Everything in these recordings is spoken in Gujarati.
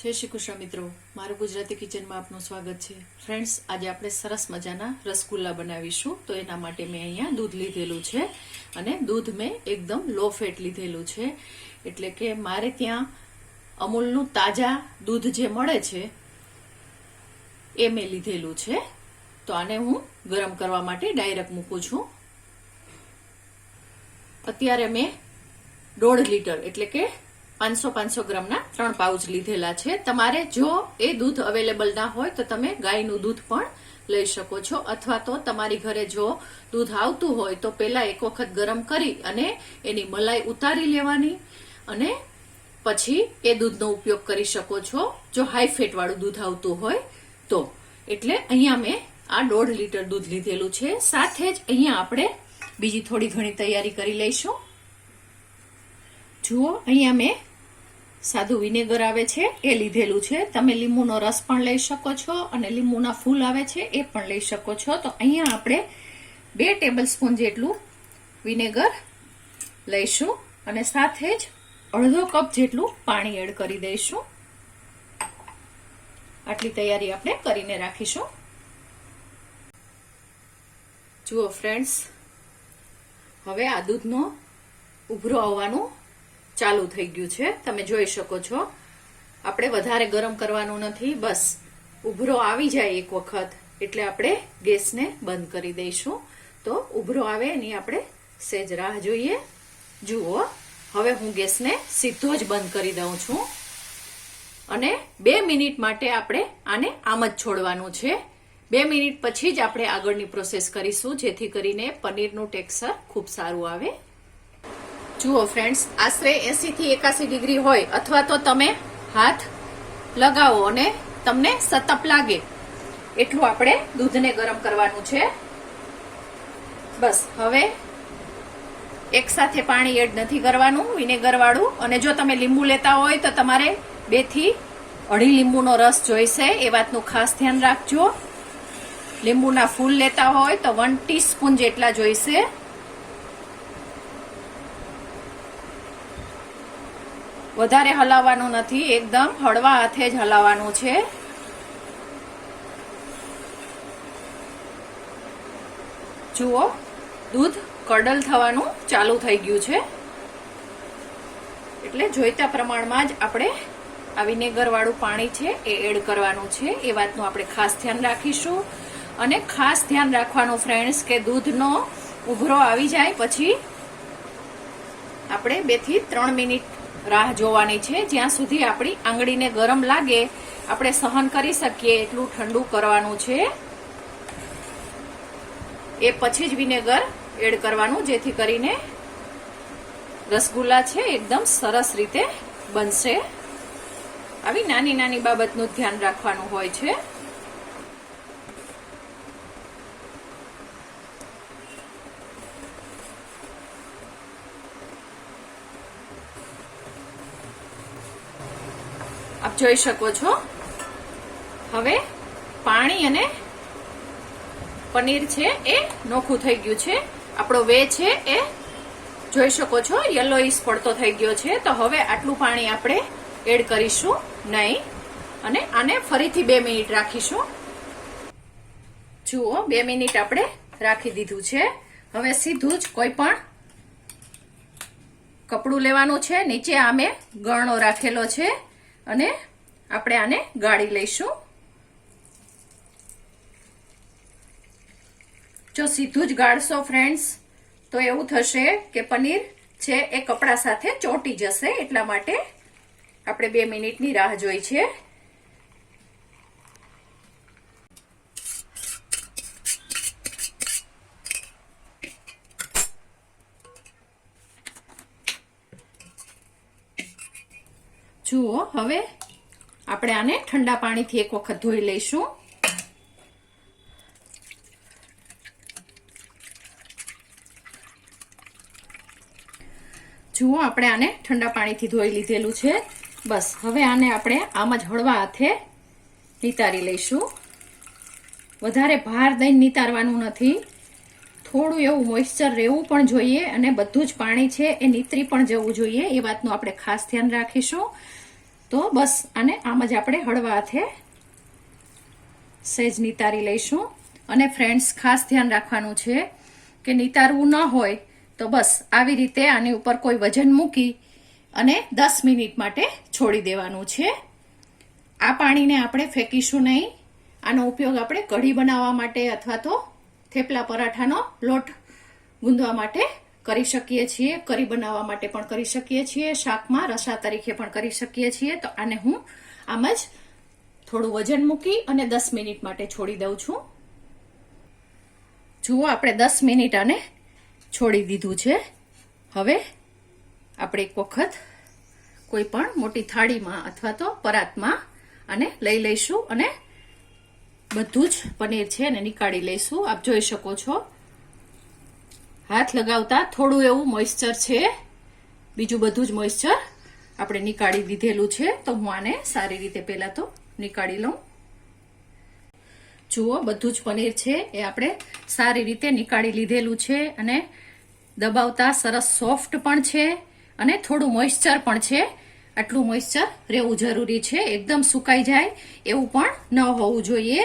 જય શ્રી કૃષ્ણ મિત્રો, મારું ગુજરાતી કિચનમાં આપનું સ્વાગત છે. ફ્રેન્ડ્સ, આજે આપણે સરસ મજાના રસગુલ્લા બનાવીશું. તો એના માટે મેં અહીંયા દૂધ લીધેલું છે અને દૂધ મેં એકદમ લો ફેટ લીધેલું છે. એટલે કે મારે ત્યાં અમૂલનું તાજા દૂધ જે મળે છે એ મેં લીધેલું છે. તો આને હું ગરમ કરવા માટે ડાયરેક્ટ મૂકું છું. અત્યારે મેં 1.5 લીટર એટલે કે 500 ગ્રામના 3 પાઉચ લીધેલા છે. તમારે જો એ દૂધ અવેલેબલ ના હોય તો તમે ગાયનું દૂધ પણ લઈ શકો છો, અથવા તો તમારી ઘરે જો દૂધ આવતું હોય તો પહેલા એક વખત ગરમ કરી અને એની મલાઈ ઉતારી લેવાની અને પછી એ દૂધનો ઉપયોગ કરી શકો છો, જો હાઈ ફેટ વાળું દૂધ આવતું હોય તો. એટલે અહીંયા મેં આ 1.5 લીટર દૂધ લીધેલું છે. સાથે જ અહીંયા આપણે બીજી થોડી ઘણી તૈયારી કરી લઈશું. જુઓ, અહીંયા મેં સાદું વિનેગર આવે છે એ લીધેલું છે. તમે લીંબુનો રસ પણ લઈ શકો છો અને લીંબુના ફૂલ આવે છે એ પણ લઈ શકો છો. તો અહીંયા આપણે 2 ટેબલ સ્પૂન જેટલું વિનેગર લઈશું અને સાથે જ અડધો કપ જેટલું પાણી એડ કરી દઈશું. આટલી તૈયારી આપણે કરીને રાખીશું. જુઓ ફ્રેન્ડ્સ, હવે આ દૂધનો ઉભરો આવવાનું ચાલુ થઈ ગયું છે. તમે જોઈ શકો છો. આપણે વધારે ગરમ કરવાનું નથી, બસ ઉભરો આવી જાય એક વખત એટલે આપણે ગેસને બંધ કરી દઈશું. તો ઉભરો આવે એની આપણે સહેજ રાહ જોઈએ. જુઓ, હવે હું ગેસને સીધો જ બંધ કરી દઉં છું અને 2 મિનિટ માટે આપણે આને આમ જ છોડવાનું છે. 2 મિનિટ પછી જ આપણે આગળની પ્રોસેસ કરીશું, જેથી કરીને પનીરનું ટેક્સચર ખૂબ સારું આવે. જુઓ ફ્રેન્ડ્સ, આશરે 80 થી 81 ડિગ્રી હોય અથવા તો તમે હાથ લગાવો અને તમને સતપ લાગે એટલું આપણે દૂધને ગરમ કરવાનું છે. બસ હવે એક સાથે પાણી એડ નથી કરવાનું વિનેગર વાળું. અને જો તમે લીંબુ લેતા હોય તો તમારે 2 થી 2.5 લીંબુનો રસ જોઈશે, એ વાતનું ખાસ ધ્યાન રાખજો. લીંબુના ફૂલ લેતા હોય તો 1 ટીસ્પૂન જેટલા જોઈશે. વધારે હલાવવાનું નથી, એકદમ હળવા હાથે જ હલાવવાનું છે. જુઓ, દૂધ કડલ થવાનું ચાલુ થઈ ગયું છે. એટલે જોઈતા પ્રમાણમાં જ આપણે આ વિનેગર વાળું પાણી છે એ એડ કરવાનું છે. એ વાતનું આપણે ખાસ ધ્યાન રાખીશું. અને ખાસ ધ્યાન રાખવાનું ફ્રેન્ડ્સ કે દૂધનો ઉભરો આવી જાય પછી આપણે 2 થી 3 મિનિટ રાહ જોવાની છે. જ્યાં સુધી આપણી આંગળીને ગરમ લાગે, આપણે સહન કરી શકીએ એટલું ઠંડુ કરવાનું છે. એ પછી જ વિનેગર એડ કરવાનું, જેથી કરીને રસગુલ્લા છે એકદમ સરસ રીતે બનશે. આવી નાની નાની બાબતનું ધ્યાન રાખવાનું હોય છે. આપ જોઈ શકો છો. હવે પાણી અને પનીર છે એ નોખું થઈ ગયું છે. આપણો વે છે એ જોઈ શકો છો યલોઈશ પડતો થઈ ગયો છે. તો હવે આટલું પાણી આપણે એડ કરીશું નહીં અને આને ફરીથી 2 મિનિટ રાખીશું. જુઓ, 2 મિનિટ આપણે રાખી દીધું છે. હવે સીધું જ કોઈ પણ કપડું લેવાનું છે. નીચે આમે ગળણો રાખેલો છે અને આપણે આને ગાળી લઈશું. જો સીધું જ ગાળશો ફ્રેન્ડ્સ તો એવું થશે કે પનીર છે એ કપડા સાથે ચોંટી જશે. એટલા માટે આપણે 2 મિનિટની રાહ જોઈ છે. જુઓ, હવે આપણે આને ઠંડા પાણીથી એક વખત ધોઈ લઈશું. જુઓ, આપણે આને ઠંડા પાણીથી ધોઈ લીધેલું છે. બસ હવે આને આપણે આમ જ હળવા હાથે નીતારી લઈશું. વધારે ભાર દઈને નીતારવાનું નથી, થોડું એવું મોઇસ્ચર રહેવું પણ જોઈએ અને બધું જ પાણી છે એ નીતરી પણ જવું જોઈએ. એ વાતનું આપણે ખાસ ધ્યાન રાખીશું. તો બસ આને આમ જ આપણે હળવા હાથે સહેજ નિતારી લઈશું. અને ફ્રેન્ડ્સ ખાસ ધ્યાન રાખવાનું છે કે નિતારવું ન હોય તો બસ આવી રીતે આની ઉપર કોઈ વજન મૂકી અને 10 મિનિટ માટે છોડી દેવાનું છે. આ પાણીને આપણે ફેંકીશું નહીં. આનો ઉપયોગ આપણે કઢી બનાવવા માટે અથવા તો થેપલા પરાઠાનો લોટ ગૂંદવા માટે કરી શકીએ છીએ. કરી બનાવવા માટે પણ કરી શકીએ છીએ. શાકમાં રસા તરીકે પણ કરી શકીએ છીએ. તો આને હું આમ જ થોડું વજન મૂકી અને 10 મિનિટ માટે છોડી દઉં છું. જુઓ આપણે 10 મિનિટ આને છોડી દીધું છે. હવે આપણે એક વખત કોઈ પણ મોટી થાળીમાં અથવા તો પરાતમાં આને લઈ લઈશું અને બધું જ પનીર છે એને નીકાળી લઈશું. આપ જોઈ શકો છો હાથ લગાવતા થોડું એવું મોઇસ્ચર છે, બીજું બધું જ મોઇસ્ચર આપણે નીકાળી દીધેલું છે. તો હું આને સારી રીતે પહેલા તો નીકાળી લઉં. જુઓ બધું જ પનીર છે એ આપણે સારી રીતે નીકાળી લીધેલું છે અને દબાવતા સરસ સોફ્ટ પણ છે અને થોડું મોઇસ્ચર પણ છે. આટલું મોઇસ્ચર રહેવું જરૂરી છે. એકદમ સુકાઈ જાય એવું પણ ન હોવું જોઈએ.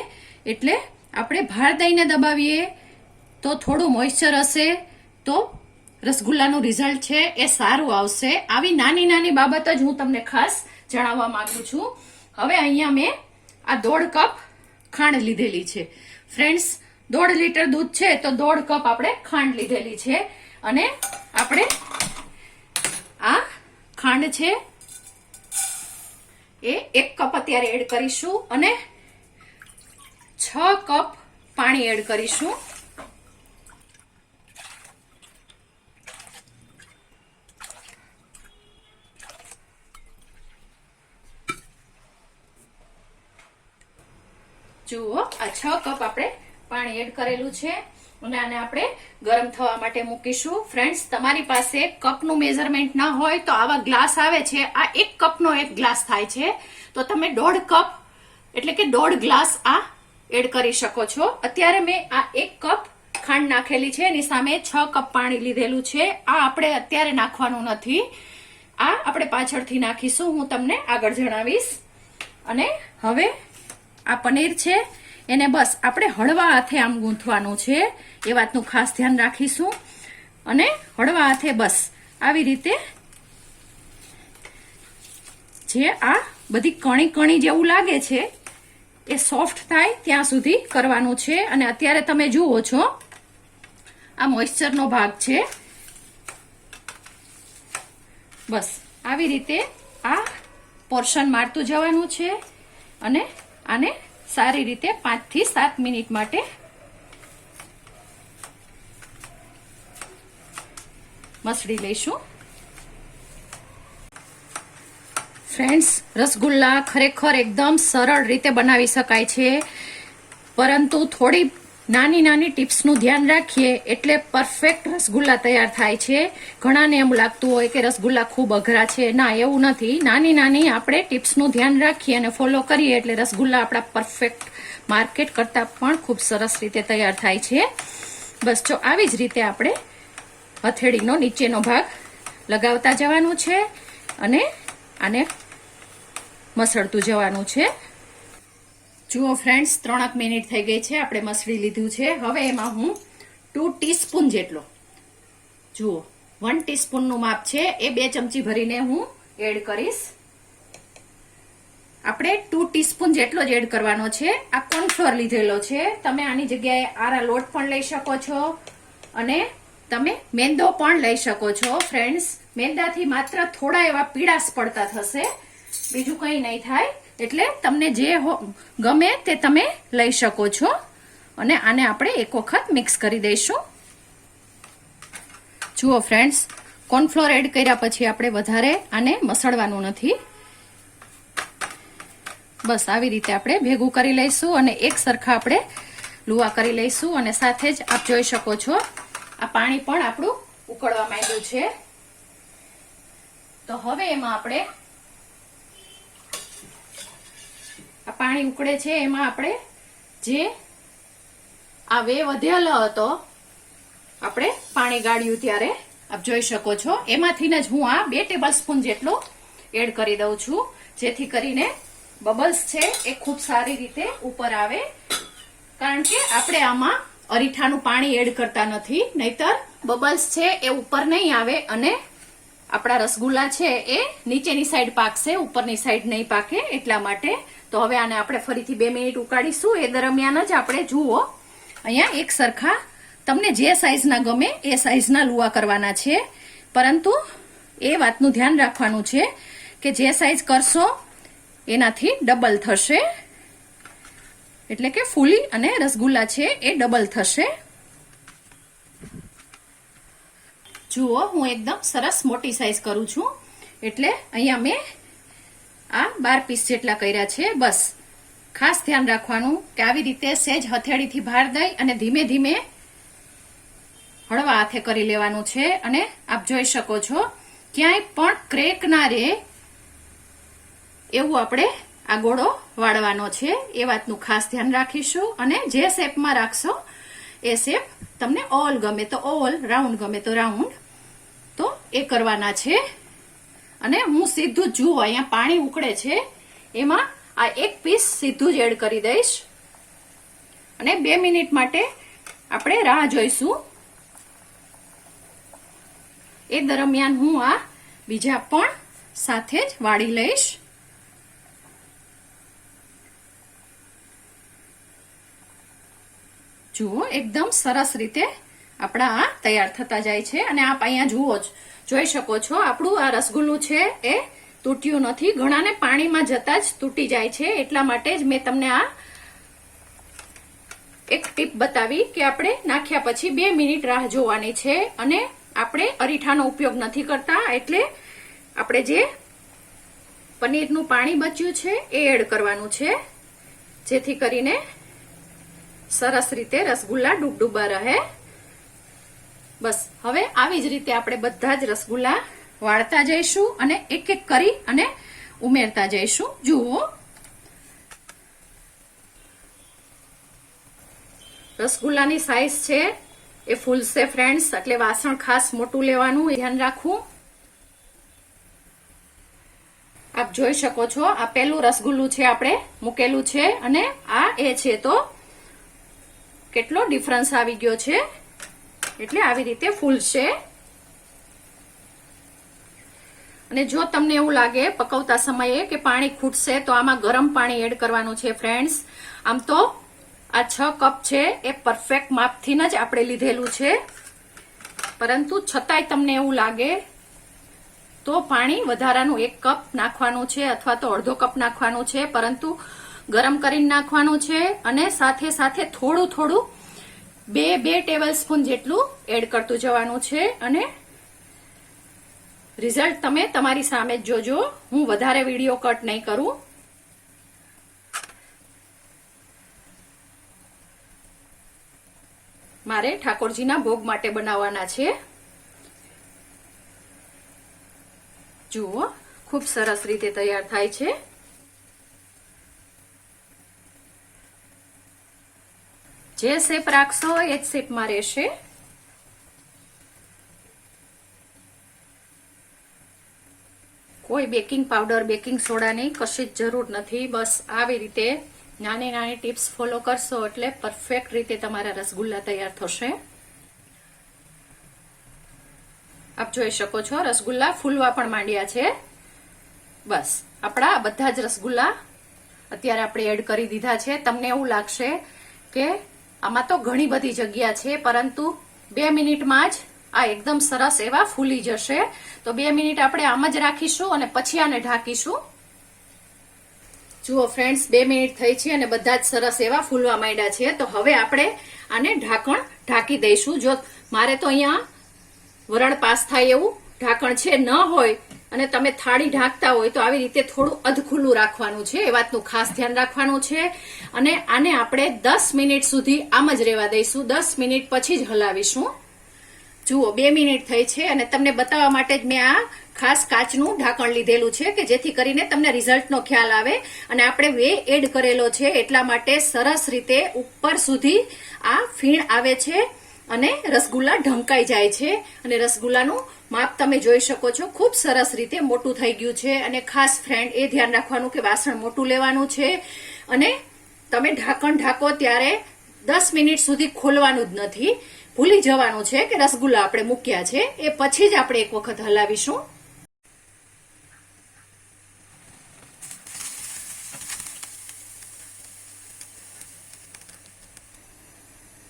એટલે આપણે ભાર દઈને દબાવીએ તો થોડું મોઇસ્ચર હશે તો રસગુલ્લાનું રિઝલ્ટ છે એ સારું આવશે. આવી નાની નાની બાબત જ હું તમને ખાસ જણાવવા માંગુ છું. હવે અહીંયા મેં આ 1.5 કપ ખાંડ લીધેલી છે. ફ્રેન્ડ્સ 1.5 લીટર દૂધ છે તો 1.5 કપ આપણે ખાંડ લીધેલી છે. અને આપણે આ ખાંડ છે એ 1 કપ અત્યારે એડ કરીશું અને 6 કપ પાણી એડ કરીશું. જુઓ આ 6 કપ આપણે પાણી એડ કરેલું છે અને આને આપણે ગરમ થવા માટે મૂકીશું. ફ્રેન્ડ્સ તમારી પાસે કપનું મેઝરમેન્ટ ના હોય તો આવા ગ્લાસ આવે છે. આ 1 કપનો 1 ગ્લાસ થાય છે તો તમે 1.5 કપ એટલે કે 1.5 ગ્લાસ આ એડ કરી શકો છો. અત્યારે મેં આ 1 કપ ખાંડ નાખેલી છે એની સામે 6 કપ પાણી લીધેલું છે. આ આપણે અત્યારે નાખવાનું નથી, આ આપણે પાછળથી નાખીશું. હું તમને આગળ જણાવીશ. અને હવે આ પનીર છે એને બસ આપણે હળવા હાથે આમ ગૂંથવાનું છે એ વાતનું ખાસ ધ્યાન રાખીશું. અને હળવા હાથે બસ આવી રીતે જે આ બધી કણી કણી જેવું લાગે છે એ સોફ્ટ થાય ત્યાં સુધી કરવાનું છે. અને અત્યારે તમે જુઓ છો આ મોઇસ્ચરનો ભાગ છે. બસ આવી રીતે આ પોર્શન મારતું જવાનું છે અને આને સારી રીતે 5 થી 7 મિનિટ માટે મસળી લઈશું. ફ્રેન્ડ્સ રસગુલ્લા ખરેખર એકદમ સરળ રીતે બનાવી શકાય છે, પરંતુ થોડી નાની નાની ટિપ્સનું ધ્યાન રાખીએ એટલે પરફેક્ટ રસગુલ્લા તૈયાર થાય છે. ઘણાને એમ લાગતું હોય કે રસગુલ્લા ખૂબ અઘરા છે. ના, એવું નથી. નાની નાની આપણે ટિપ્સનું ધ્યાન રાખીએ અને ફોલો કરીએ એટલે રસગુલ્લા આપણા પરફેક્ટ માર્કેટ કરતાં પણ ખૂબ સરસ રીતે તૈયાર થાય છે. બસ જો આવી જ રીતે આપણે હથેળીનો નીચેનો ભાગ લગાવતા જવાનું છે અને આને મસળતું જવાનું છે. જુઓ ફ્રેન્ડ્સ 3 મિનિટ થઈ ગઈ છે, આપણે મસળી લીધું છે. હવે એમાં હું 2 ટીસ્પૂન જેટલો, જુઓ 1 ટીસ્પૂનનું માપ છે એ 2 ચમચી ભરીને હું એડ કરીશ. આપણે 2 ટીસ્પૂન જેટલો જ એડ કરવાનો છે. આ કોર્નફ્લોર લીધેલો છે. તમે આની જગ્યાએ આરા લોટ પણ લઈ શકો છો અને તમે મેંદો પણ લઈ શકો છો. ફ્રેન્ડ્સ મેંદાથી માત્ર થોડા એવા પીળાશ પડતા થશે, બીજું કંઈ નહીં થાય. એટલે તમને જે ગમે તે તમે લઈ શકો છો. અને આને આપણે એક વખત મિક્સ કરી દઈશું. જુઓ ફ્રેન્ડ્સ કોર્નફ્લોર એડ કર્યા પછી આપણે વધારે આને મસળવાનું નથી. બસ આવી રીતે આપણે ભેગું કરી લઈશું અને એક સરખા આપણે લુવા કરી લઈશું. અને સાથે જ આપ જોઈ શકો છો આ પાણી પણ આપણું ઉકળવા માંડ્યું છે. તો હવે એમાં આપણે આ પાણી ઉકળે છે એમાં આપણે જે આ વે વધેલો હતો આપણે પાણી ગાળ્યું ત્યારે આપ જોઈ શકો છો એમાંથી જ હું આ 2 ટેબલ સ્પૂન જેટલો એડ કરી દઉં છું. જેથી કરીને બબલ્સ છે એ ખૂબ સારી રીતે ઉપર આવે, કારણ કે આપણે આમાં અરીઠાનું પાણી એડ કરતા નથી, નહીતર બબલ્સ છે એ ઉપર નહીં આવે અને આપણા રસગુલ્લા છે એ નીચેની સાઈડ પાકશે, ઉપરની સાઈડ નહીં પાકે, એટલા માટે. તો હવે આને આપણે ફરીથી 2 મિનિટ ઉકાળીશું. એ દરમિયાન જ આપણે જુઓ અહીંયા એક સરખા તમને જે સાઈઝના ગમે એ સાઈઝના લુવા કરવાના છે, પરંતુ એ વાતનું ધ્યાન રાખવાનું છે કે જે સાઈઝ કરશો એનાથી ડબલ થશે, એટલે કે ફૂલી અને રસગુલ્લા છે એ ડબલ થશે. જુઓ હું એકદમ સરસ મોટી સાઈઝ કરું છું, એટલે અહીંયા મેં આ 12 પીસ જેટલા કર્યા છે. બસ ખાસ ધ્યાન રાખવાનું કે આવી રીતે સહેજ હથેળીથી ભાર દઈ અને ધીમે ધીમે હળવા હાથે કરી લેવાનું છે. અને આપ જોઈ શકો છો ક્યાંય પણ ક્રેક ના રહે એવું આપણે આ ગોળો વાળવાનો છે, એ વાતનું ખાસ ધ્યાન રાખીશું. અને જે શેપમાં રાખશો એ શેપ તમને ઓવલ ગમે તો ઓવલ, રાઉન્ડ ગમે તો રાઉન્ડ, તો એ કરવાના છે. અને હું સીધું જ જુઓ અહીંયા પાણી ઉકળે છે એમાં આ એક પીસ સીધું જ એડ કરી દઈશ અને 2 મિનિટ માટે આપણે રાહ જોઈશું. એ દરમિયાન હું આ બીજા પણ સાથે જ વાળી લઈશ. જુઓ એકદમ સરસ રીતે આપણા આ તૈયાર થતા જાય છે. અને આપ અહીંયા જુઓ જ જોઈ શકો છો આપણું આ રસગુલ્લું છે એ તૂટ્યું નથી. ઘણાને પાણીમાં જતા જ તૂટી જાય છે, એટલા માટે જ મેં તમને આ એક ટીપ બતાવી કે આપણે નાખ્યા પછી 2 મિનિટ રાહ જોવાની છે. અને આપણે અરીઠાનો ઉપયોગ નથી કરતા, એટલે આપણે જે પનીરનું પાણી બચ્યું છે એ એડ કરવાનું છે, જેથી કરીને સરસ રીતે રસગુલ્લા ડૂબડૂબા રહે. બસ હવે આવી જ રીતે આપણે બધા જ રસગુલ્લા વાળતા જઈશું અને એક એક કરી અને ઉમેરતા જઈશું. જુઓ રસગુલ્લાની સાઈઝ છે એ ફૂલશે ફ્રેન્ડ્સ, એટલે વાસણ ખાસ મોટું લેવાનું, એ ધ્યાન રાખવું. આપ જોઈ શકો છો આ પહેલું રસગુલ્લું છે આપણે મૂકેલું છે અને આ એ છે, તો કેટલો ડિફરન્સ આવી ગયો છે. એટલે આવી રીતે ફૂલશે. અને જો તમને એવું લાગે પકવતા સમયે કે પાણી ખૂટશે તો આમાં ગરમ પાણી એડ કરવાનું છે ફ્રેન્ડ્સ. આમ તો આ 6 કપ છે એ પરફેક્ટ માપથી જ આપણે લીધેલું છે, પરંતુ છતાંય તમને એવું લાગે તો પાણી વધારાનું 1 કપ નાખવાનું છે અથવા તો અડધો કપ નાખવાનું છે, પરંતુ ગરમ કરીને નાખવાનું છે. અને સાથે સાથે થોડું થોડું 2 ટેબલ સ્પૂન જેટલું એડ કરતું જવાનું છે. અને રિઝલ્ટ તમે તમારી સામે જ જોજો, હું વધારે વિડીયો કટ નહીં કરું. મારે ઠાકોરજીના ભોગ માટે બનાવવાના છે. જુઓ ખૂબ સરસ રીતે તૈયાર થાય છે. જે શેપ રાખશો એ જ શેપમાં રહેશે. કોઈ બેકિંગ પાવડર, બેકિંગ સોડાની કશી જ જરૂર નથી. બસ આવી રીતે નાની નાની ટિપ્સ ફોલો કરશો એટલે પરફેક્ટ રીતે તમારા રસગુલ્લા તૈયાર થશે. આપ જોઈ શકો છો રસગુલ્લા ફૂલવા પણ માંડ્યા છે. બસ આપણા બધા જ રસગુલ્લા અત્યારે આપણે એડ કરી દીધા છે. તમને એવું લાગશે કે આમાં તો ઘણી બધી જગ્યા છે, પરંતુ 2 મિનિટમાં જ આ એકદમ સરસ એવા ફૂલી જશે. તો 2 મિનિટ આપણે આમ જ રાખીશું અને પછી આને ઢાંકીશું. જુઓ ફ્રેન્ડ્સ 2 મિનિટ થઈ છે અને બધા જ સરસ એવા ફૂલવા માંડ્યા છે. તો હવે આપણે આને ઢાંકી દઈશું. જો મારે તો અહીંયા વરાળ પાસ થાય એવું ઢાંકણ છે, ન હોય અને તમે થાળી ઢાંકતા હોય તો આવી રીતે થોડું અધખુલ્લું રાખવાનું છે, એ વાતનું ખાસ ધ્યાન રાખવાનું છે. અને આને આપણે 10 મિનિટ સુધી આમ જ રહેવા દઈશું. 10 મિનિટ પછી જ હલાવીશું. જુઓ 2 મિનિટ થઈ છે અને તમને બતાવવા માટે જ મેં આ ખાસ કાચનું ઢાંકણ લીધેલું છે કે જેથી કરીને તમને રિઝલ્ટનો ખ્યાલ આવે. અને આપણે વે એડ કરેલો છે એટલા માટે સરસ રીતે ઉપર સુધી આ ફીણ આવે છે અને રસગુલ્લા ઢંકાઈ જાય છે અને રસગુલ્લાનું માપ તમે જોઈ શકો છો ખૂબ સરસ રીતે મોટું થઈ ગયું છે. અને ખાસ ફ્રેન્ડ એ ધ્યાન રાખવાનું કે વાસણ મોટું લેવાનું છે અને તમે ઢાંકણ ઢાંકો ત્યારે 10 મિનિટ સુધી ખોલવાનું જ નથી. ભૂલી જવાનું છે કે રસગુલ્લા આપણે મૂક્યા છે, એ પછી જ આપણે એક વખત હલાવીશું.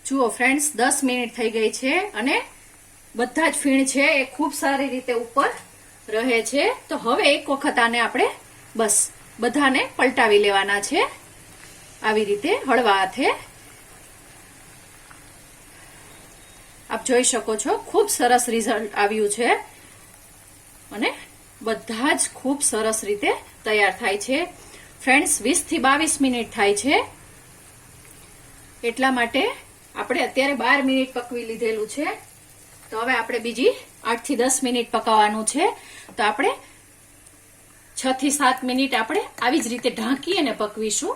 જુઓ ફ્રેન્ડ્સ 10 મિનિટ થઈ ગઈ છે અને બધા જ ફીણ છે એ ખૂબ સારી રીતે ઉપર રહે છે. તો હવે એક વખત આને આપણે બસ બધાને પલટાવી લેવાના છે આવી રીતે હળવા હાથે. આપ જોઈ શકો છો ખૂબ સરસ રિઝલ્ટ આવ્યું છે અને બધા જ ખૂબ સરસ રીતે તૈયાર થાય છે. ફ્રેન્ડ્સ 20 થી 22 મિનિટ થાય છે, એટલા માટે આપણે અત્યારે 12 મિનિટ પકવી લીધેલું છે. તો હવે આપણે બીજી 8 થી 10 મિનિટ પકાવવાનું છે. તો આપણે 6 થી 7 મિનિટ આપણે આવી જ રીતે ઢાંકી અને પકવીશું.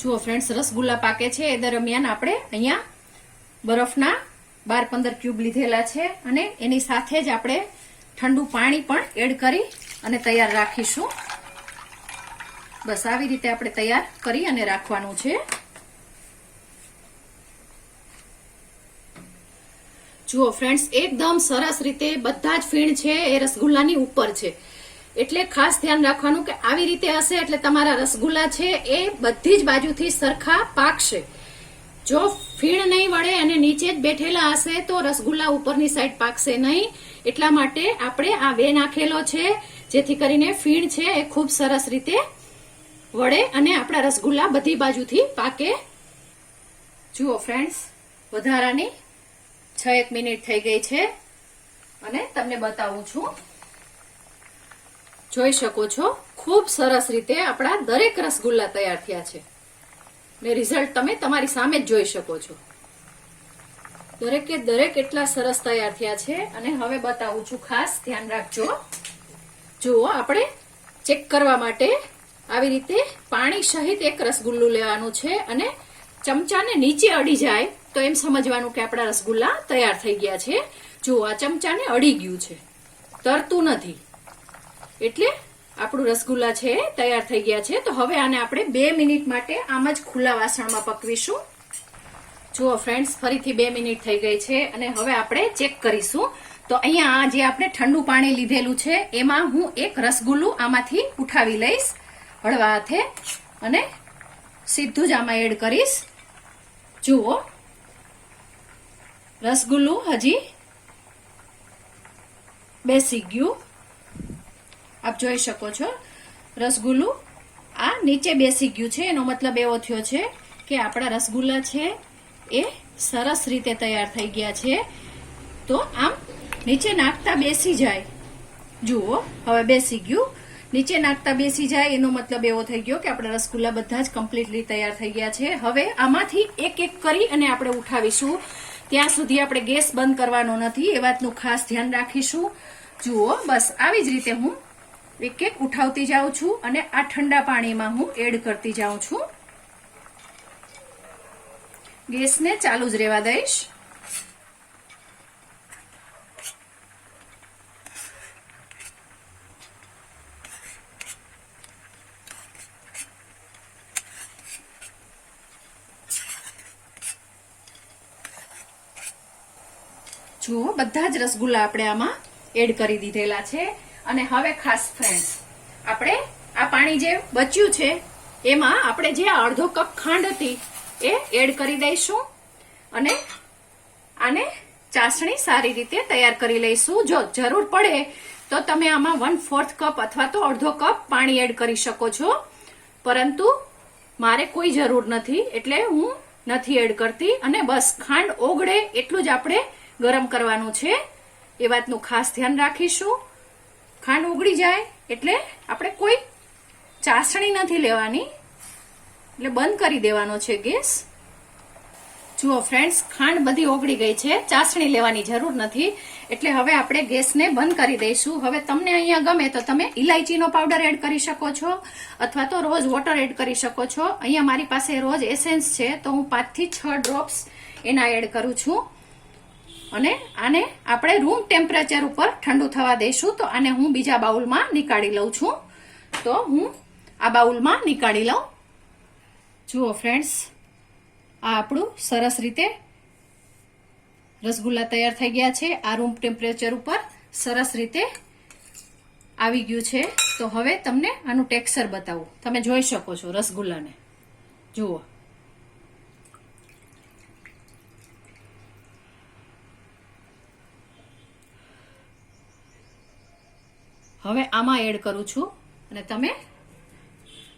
જુઓ ફ્રેન્ડ્સ રસગુલ્લા પાકે છે એ દરમિયાન આપણે અહીંયા બરફના 12-15 ક્યુબ લીધેલા છે અને એની સાથે જ આપણે ઠંડુ પાણી પણ એડ કરી અને તૈયાર રાખીશું. બસ આવી રીતે આપણે તૈયાર કરી અને રાખવાનું છે. જુઓ ફ્રેન્ડ્સ એકદમ સરસ રીતે બધા જ ફીણ છે એ રસગુલ્લાની ઉપર છે, એટલે ખાસ ધ્યાન રાખવાનું કે આવી રીતે હશે એટલે તમારા રસગુલ્લા છે એ બધી જ બાજુથી સરખા પાકશે. જો ફીણ નહીં વળે અને નીચે જ બેઠેલા હશે તો રસગુલ્લા ઉપરની સાઈડ પાકશે નહીં. એટલા માટે આપણે આ વે નાખેલો છે જેથી કરીને ફીણ છે એ ખૂબ સરસ રીતે વળે અને આપણા રસગુલ્લા બધી બાજુથી પાકે. જુઓ ફ્રેન્ડ્સ વધારાની 6-1 મિનિટ થઈ ગઈ છે અને તમને બતાવું છું. જોઈ શકો છો ખૂબ સરસ રીતે આપણા દરેક રસગુલ્લા તૈયાર થયા છે ને રિઝલ્ટ તમે તમારી સામે જ જોઈ શકો છો. દરેકે દરેક એટલા સરસ તૈયાર થયા છે અને હવે બતાવું છું, ખાસ ધ્યાન રાખજો. જુઓ આપણે ચેક કરવા માટે આવી રીતે પાણી સહિત એક રસગુલ્લું લેવાનું છે અને ચમચાને નીચે અડી જાય તો એમ સમજવાનું કે આપણા રસગુલ્લા તૈયાર થઈ ગયા છે. જુઓ આ ચમચાને અડી ગયું છે, તરતું નથી, એટલે આપણું રસગુલ્લા છે તૈયાર થઈ ગયા છે. તો હવે આને આપણે 2 મિનિટ માટે આમ જ ખુલ્લા વાસણમાં પકવીશું. જુઓ ફ્રેન્ડ્સ ફરીથી 2 મિનિટ થઈ ગઈ છે અને હવે આપણે ચેક કરીશું. તો અહીંયા જે આપણે ઠંડુ પાણી લીધેલું છે એમાં હું એક રસગુલ્લું આમાંથી ઉઠાવી લઈશ હળવા હાથે અને સીધું જ આમાં એડ કરીશ. જુઓ રસગુલ્લું હજી બેસી ગયું, આપ જોઈ શકો છો. રસગુલ્લું આ નીચે બેસી ગયું છે, એનો મતલબ એવો થયો છે કે આપણા રસગુલ્લા છે એ સરસ રીતે તૈયાર થઈ ગયા છે. તો આમ નીચે નાખતા બેસી જાય. જુઓ હવે બેસી ગયું, નીચે નાખતા બેસી જાય એનો મતલબ એવો થઈ ગયો કે આપણા રસગુલ્લા બધા જ કમ્પ્લીટલી તૈયાર થઈ ગયા છે. હવે આમાંથી એક એક કરી અને આપણે ઉઠાવીશું. ત્યાં સુધી આપણે ગેસ બંધ કરવાનો નથી, એ વાતનું ખાસ ધ્યાન રાખીશું. જુઓ બસ આવી જ રીતે હું એક એક ઉઠાવતી જાઉં છું અને આ ઠંડા પાણીમાં હું એડ કરતી જાઉં છું. ગેસને ચાલુ જ રહેવા દઈશ. જુઓ બધા જ રસગુલ્લા આપણે આમાં એડ કરી દીધેલા છે અને હવે ખાસ ફ્રેન્ડ્સ આપણે આ પાણી જે બચ્યું છે એમાં આપણે જે અડધો કપ ખાંડ હતી એ એડ કરી દઈશું અને આને ચાસણી સારી રીતે તૈયાર કરી લઈશું. જો જરૂર પડે તો તમે આમાં 1/4 કપ અથવા તો અડધો કપ પાણી એડ કરી શકો છો, પરંતુ મારે કોઈ જરૂર નથી એટલે હું નથી એડ કરતી. અને બસ ખાંડ ઓગળે એટલું જ આપણે ગરમ કરવાનું છે, એ વાતનું ખાસ ધ્યાન રાખીશું. ખાંડ ઓગળી જાય એટલે આપણે કોઈ ચાસણી નથી લેવાની, એટલે બંધ કરી દેવાનો છે ગેસ. જુઓ ફ્રેન્ડ્સ ખાંડ બધી ઓગળી ગઈ છે, ચાસણી લેવાની જરૂર નથી. એટલે હવે આપણે ગેસને બંધ કરી દઈશું. હવે તમને અહીંયા ગમે તો તમે ઇલાયચીનો પાવડર એડ કરી શકો છો અથવા તો રોઝ વોટર એડ કરી શકો છો. અહીંયા મારી પાસે રોઝ એસેન્સ છે તો હું 5 થી 6 ડ્રોપ્સ એના એડ કરું છું. અને આને આપણે રૂમ ટેમ્પરેચર ઉપર ઠંડુ થવા દઈશું. તો આને હું બીજા બાઉલમાં નીકાળી લઉં છું. તો હું આ બાઉલમાં નીકાળી લઉં. જુઓ ફ્રેન્ડ્સ, આ આપણું સરસ રીતે રસગુલ્લા તૈયાર થઈ ગયા છે. આ રૂમ ટેમ્પરેચર ઉપર સરસ રીતે આવી ગયું છે. તો હવે તમને આનું ટેક્સચર બતાવું. તમે જોઈ શકો છો રસગુલ્લાને. જુઓ, હવે આમાં એડ કરું છું અને તમે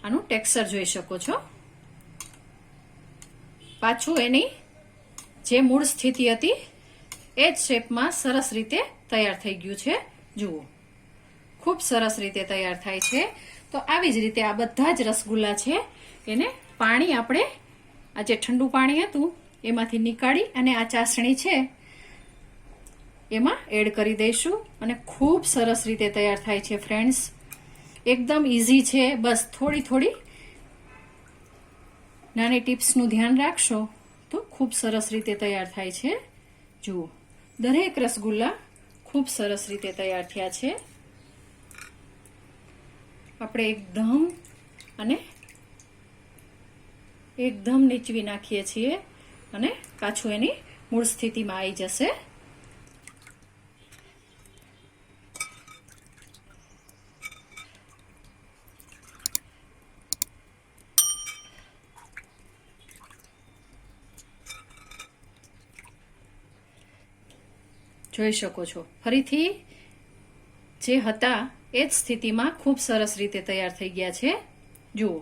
આનું ટેક્સચર જોઈ શકો છો. પાછું એની જે મૂળ સ્થિતિ હતી એ જ શેપમાં સરસ રીતે તૈયાર થઈ ગયું છે. જુઓ, ખૂબ સરસ રીતે તૈયાર થાય છે. તો આવી જ રીતે આ બધા જ રસગુલ્લા છે એને પાણી આપણે આ જે ઠંડુ પાણી હતું એમાંથી નીકાળી અને આ ચાસણી છે એમાં એડ કરી દઈશું અને ખૂબ સરસ રીતે તૈયાર થાય છે ફ્રેન્ડ્સ. એકદમ ઈઝી છે. બસ થોડી થોડી નાની ટિપ્સનું ધ્યાન રાખશો તો ખૂબ સરસ રીતે તૈયાર થાય છે. જુઓ, દરેક રસગુલ્લા ખૂબ સરસ રીતે તૈયાર થયા છે. આપણે એકદમ નીચવી નાખીએ છીએ અને પાછું એની મૂળ સ્થિતિમાં આવી જશે. જોઈ શકો છો ફરીથી જે હતા એ જ સ્થિતિમાં ખૂબ સરસ રીતે તૈયાર થઈ ગયા છે. જુઓ,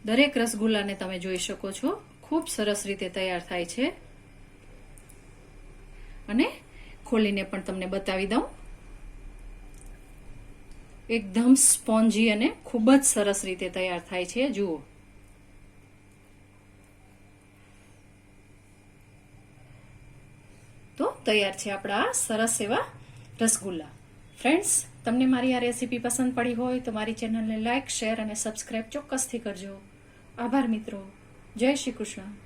દરેક રસગુલ્લાને તમે જોઈ શકો છો ખૂબ સરસ રીતે તૈયાર થાય છે. અને ખોલીને પણ તમને બતાવી દઉં. એકદમ સ્પોન્જી અને ખૂબ જ સરસ રીતે તૈયાર થાય છે. જુઓ, તો તૈયાર છે આપણા સરસ એવા રસગુલ્લા. ફ્રેન્ડ્સ, તમને મારી આ રેસીપી પસંદ પડી હોય તો મારી ચેનલને લાઈક, શેર અને સબસ્ક્રાઇબ ચોક્કસથી કરજો. આભાર મિત્રો. જય શ્રી કૃષ્ણ.